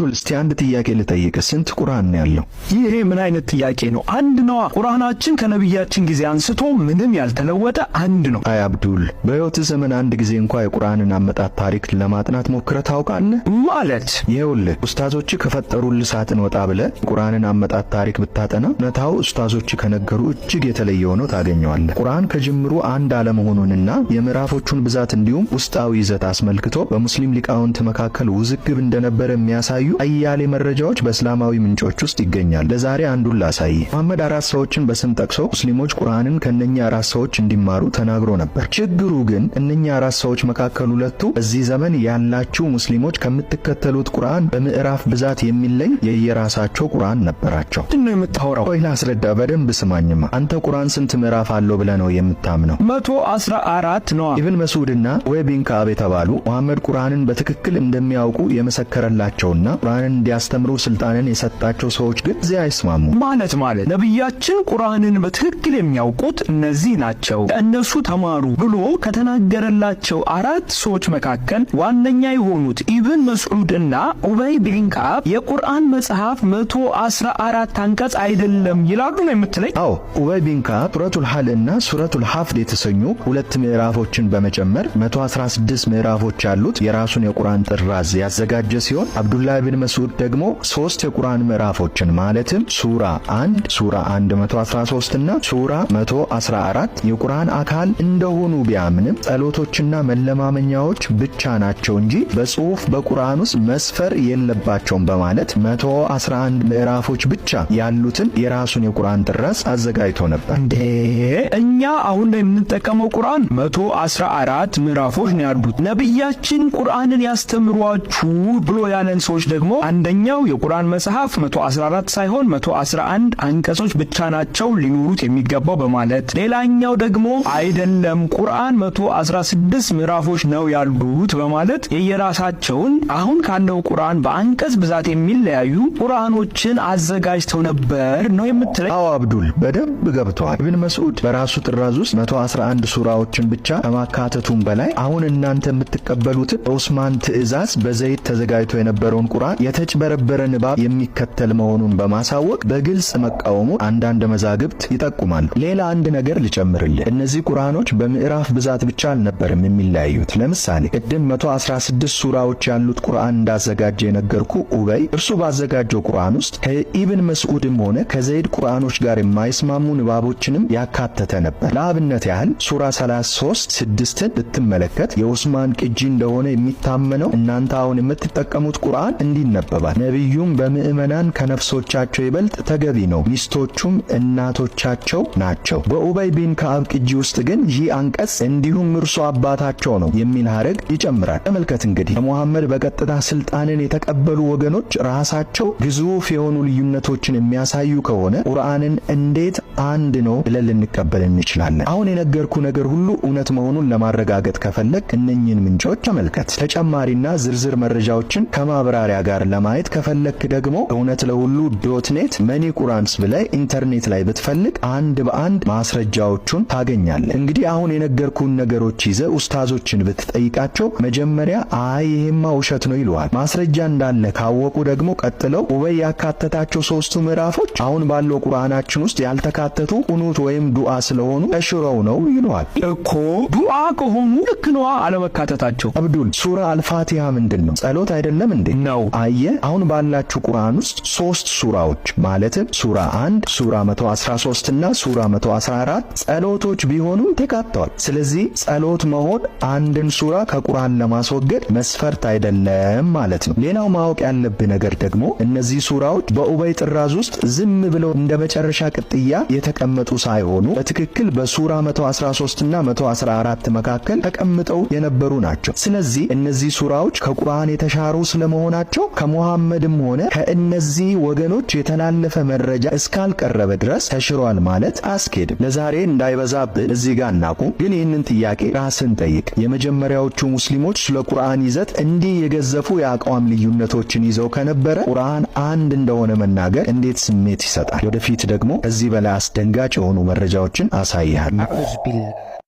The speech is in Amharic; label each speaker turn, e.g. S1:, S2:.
S1: አብዱል እስቲ አንድ ጥያቄ ልጠይቅ። ስንት ቁርአን ነው ያለው?
S2: ይሄ ምን አይነት ጥያቄ ነው? አንድ ነው። ቁርአናችን ከነብያችን ጊዜ አንስቶ ምንም ያልተለወጠ አንድ ነው።
S1: አይ አብዱል፣ በህይወት ዘመን አንድ ጊዜ እንኳን የቁርአንን አመጣጥ ታሪክ ለማጥናት ሞክረህ ታውቃለህ?
S2: ማለት
S1: ይኸውልህ ኡስታዞች ከፈጠሩልህ ሳጥን ወጣ ብለህ ቁርአንን አመጣጥ ታሪክ ብታጠና እውነታው ኡስታዞች ከነገሩ እጅግ የተለየ ሆኖ ታገኘዋለህ። ቁርአን ከጅምሩ አንድ አለመሆኑንና የምዕራፎቹን ብዛት እንዲሁም ውስጣዊ ይዘት አስመልክቶ በሙስሊም ሊቃውንት መካከል ውዝግብ እንደነበረ የሚያሳዩ አያሌ መረጃዎች በእስላማዊ ምንጮች ውስጥ ይገኛል። ለዛሬ አንዱን ላሳይ። መሐመድ አራት ሰዎችን በስም ጠቅሶ ሙስሊሞች ቁርአንን ከነኛ አራት ሰዎች እንዲማሩ ተናግሮ ነበር። ችግሩ ግን እነኛ አራት ሰዎች መካከል ሁለቱ በዚህ ዘመን ያላችሁ ሙስሊሞች ከምትከተሉት ቁርአን በምዕራፍ ብዛት የሚለይ የየራሳቸው ቁርአን ነበራቸው።
S2: ምንድነው የምታወራው?
S1: ቆይ ላስረዳ፣ በደንብ ስማኝማ። አንተ ቁርአን ስንት ምዕራፍ አለው ብለህ ነው የምታምነው?
S2: 114 ነው።
S1: ኢብን መስዑድና ኡበይ ቢን ከዓብ የተባሉ መሐመድ ቁርአንን በትክክል እንደሚያውቁ የመሰከረላቸውና ቁርአንን እንዲያስተምሩ ስልጣንን የሰጣቸው ሰዎች ግን እዚህ አይስማሙ።
S2: ማለት ነብያችን ቁርአንን በትክክል የሚያውቁት እነዚህ ናቸው፣ ከእነሱ ተማሩ ብሎ ከተናገረላቸው አራት ሰዎች መካከል ዋነኛ የሆኑት ኢብን መስዑድና ኡበይ ቢን ከዓብ የቁርአን መጽሐፍ 114 አንቀጽ አይደለም ይላሉ ነው የምትለኝ?
S1: አዎ፣ ኡበይ ቢን ከዓብ ሱረቱል ሐል እና ሱረቱል ሐፍድ የተሰኙ ሁለት ምዕራፎችን በመጨመር 116 ምዕራፎች ያሉት የራሱን የቁርአን ጥራዝ ያዘጋጀ ሲሆን አብዱላህ ብን መስዑድ ደግሞ 3 የቁርአን ምዕራፎችን ማለትም ሱራ 1፣ ሱራ 113 እና ሱራ 114 የቁርአን አካል እንደሆኑ ቢያምንም ጸሎቶችና መለማመኛዎች ብቻ ናቸው እንጂ በጽሑፍ በቁርአን ውስጥ መስፈር የለባቸውም በማለት 111 ምዕራፎች ብቻ ያሉትን የራሱን የቁርአን ጥራዝ አዘጋጅቶ ነበር።
S2: እንዴ እኛ አሁን ላይ የምንጠቀመው ቁርአን 114 ምዕራፎች ነው ያሉት። ነብያችን ቁርአንን ያስተምሯችሁ ብሎ ያለን ሰዎች ደግሞ አንደኛው የቁርአን መጽሐፍ 114 ሳይሆን 111 አንቀጾች ብቻ ናቸው ሊኖሩት የሚገባው በማለት ሌላኛው ደግሞ አይደለም ቁርአን 116 ምዕራፎች ነው ያሉት በማለት የየራሳቸውን አሁን ካለው ቁርአን በአንቀጽ ብዛት የሚለያዩ ቁርአኖችን አዘጋጅተው ነበር ነው የምትለኝ?
S1: አዎ አብዱል፣ በደንብ ገብቷል። ኢብን መስዑድ በራሱ ጥራዝ ውስጥ 111 ሱራዎችን ብቻ ከማካተቱም በላይ አሁን እናንተ የምትቀበሉትን በኡስማን ትዕዛዝ በዘይት ተዘጋጅቶ የነበረውን ቁርአን የተጭበረበረ ንባብ የሚከተል መሆኑን በማሳወቅ በግልጽ መቃወሙ አንዳንድ መዛግብት ይጠቁማሉ። ሌላ አንድ ነገር ልጨምርልህ። እነዚህ ቁርአኖች በምዕራፍ ብዛት ብቻ አልነበርም የሚለያዩት። ለምሳሌ ቅድም 116 ሱራዎች ያሉት ቁርአን እንዳዘጋጀ የነገርኩ ኡበይ እርሱ ባዘጋጀው ቁርአን ውስጥ ከኢብን መስዑድም ሆነ ከዘይድ ቁርአኖች ጋር የማይስማሙ ንባቦችንም ያካተተ ነበር። ለአብነት ያህል ሱራ 33:6ን ብትመለከት የኡስማን ቅጂ እንደሆነ የሚታመነው እናንተ አሁን የምትጠቀሙት ቁርአን እንዲነበባል። ነቢዩም በምዕመናን ከነፍሶቻቸው ይበልጥ ተገቢ ነው፣ ሚስቶቹም እናቶቻቸው ናቸው። በኡበይ ቢን ከዓብ ቅጂ ውስጥ ግን ይህ አንቀጽ እንዲሁም እርሱ አባታቸው ነው የሚል ሐረግ ይጨምራል። ተመልከት እንግዲህ ከሙሐመድ በቀጥታ ስልጣንን የተቀበሉ ወገኖች ራሳቸው ግዙፍ የሆኑ ልዩነቶችን የሚያሳዩ ከሆነ ቁርአንን እንዴት አንድ ነው ብለን ልንቀበል እንችላለን? አሁን የነገርኩ ነገር ሁሉ እውነት መሆኑን ለማረጋገጥ ከፈለግ እነኚህን ምንጮች ተመልከት። ተጨማሪና ዝርዝር መረጃዎችን ከማብራሪያ ጋር ለማየት ከፈለክ ደግሞ እውነት ለሁሉ .net መኒ ቁርአንስ ብለህ ኢንተርኔት ላይ ብትፈልግ አንድ በአንድ ማስረጃዎቹን ታገኛለህ። እንግዲህ አሁን የነገርኩን ነገሮች ይዘህ ኡስታዞችን ብትጠይቃቸው መጀመሪያ አይ ይሄማ ውሸት ነው ይሉሃል። ማስረጃ እንዳለ ካወቁ ደግሞ ቀጥለው ኡበይ ያካተታቸው 3ቱ ምዕራፎች አሁን ባለው ቁርአናችን ውስጥ ያልተካተቱ ቁኑት ወይም ዱዓ ስለሆኑ ተሽረው ነው ይሉሃል።
S2: እኮ ዱዓ ከሆኑ ልክ ነው አለመካተታቸው።
S1: አብዱል፣ ሱራ አልፋቲሃ ምንድነው? ጸሎት አይደለም እንዴ?
S2: ነው።
S1: አየህ፣ አሁን ባላችሁ ቁርአን ውስጥ 3 ሱራዎች ማለትም ሱራ 1፣ ሱራ 113 እና ሱራ 114 ጸሎቶች ቢሆኑም ተካተዋል። ስለዚህ ጸሎት መሆን አንድን ሱራ ከቁርአን ለማስወገድ መስፈርት አይደለም ማለት ነው። ሌላው ማወቅ ያለብህ ነገር ደግሞ እነዚህ ሱራዎች በኡበይ ጥራዝ ውስጥ ዝም ብለው እንደ መጨረሻ ቅጥያ የተቀመጡ ሳይሆኑ በትክክል በሱራ 113 እና 114 መካከል ተቀምጠው የነበሩ ናቸው። ስለዚህ እነዚህ ሱራዎች ከቁርአን የተሻሩ ስለመሆናቸው ከሙሐመድም ሆነ ከእነዚህ ወገኖች የተላለፈ መረጃ እስካልቀረበ ድረስ ተሽሯል ማለት አስኬድም። ለዛሬ እንዳይበዛብህ እዚህ ጋር እናቁም። ግን ይህንን ጥያቄ ራስን ጠይቅ። የመጀመሪያዎቹ ሙስሊሞች ስለ ቁርአን ይዘት እንዲህ የገዘፉ የአቋም ልዩነቶችን ይዘው ከነበረ ቁርአን አንድ እንደሆነ መናገር እንዴት ስሜት ይሰጣል? ወደፊት ደግሞ ከዚህ በላይ አስደንጋጭ የሆኑ መረጃዎችን አሳይሃለሁ።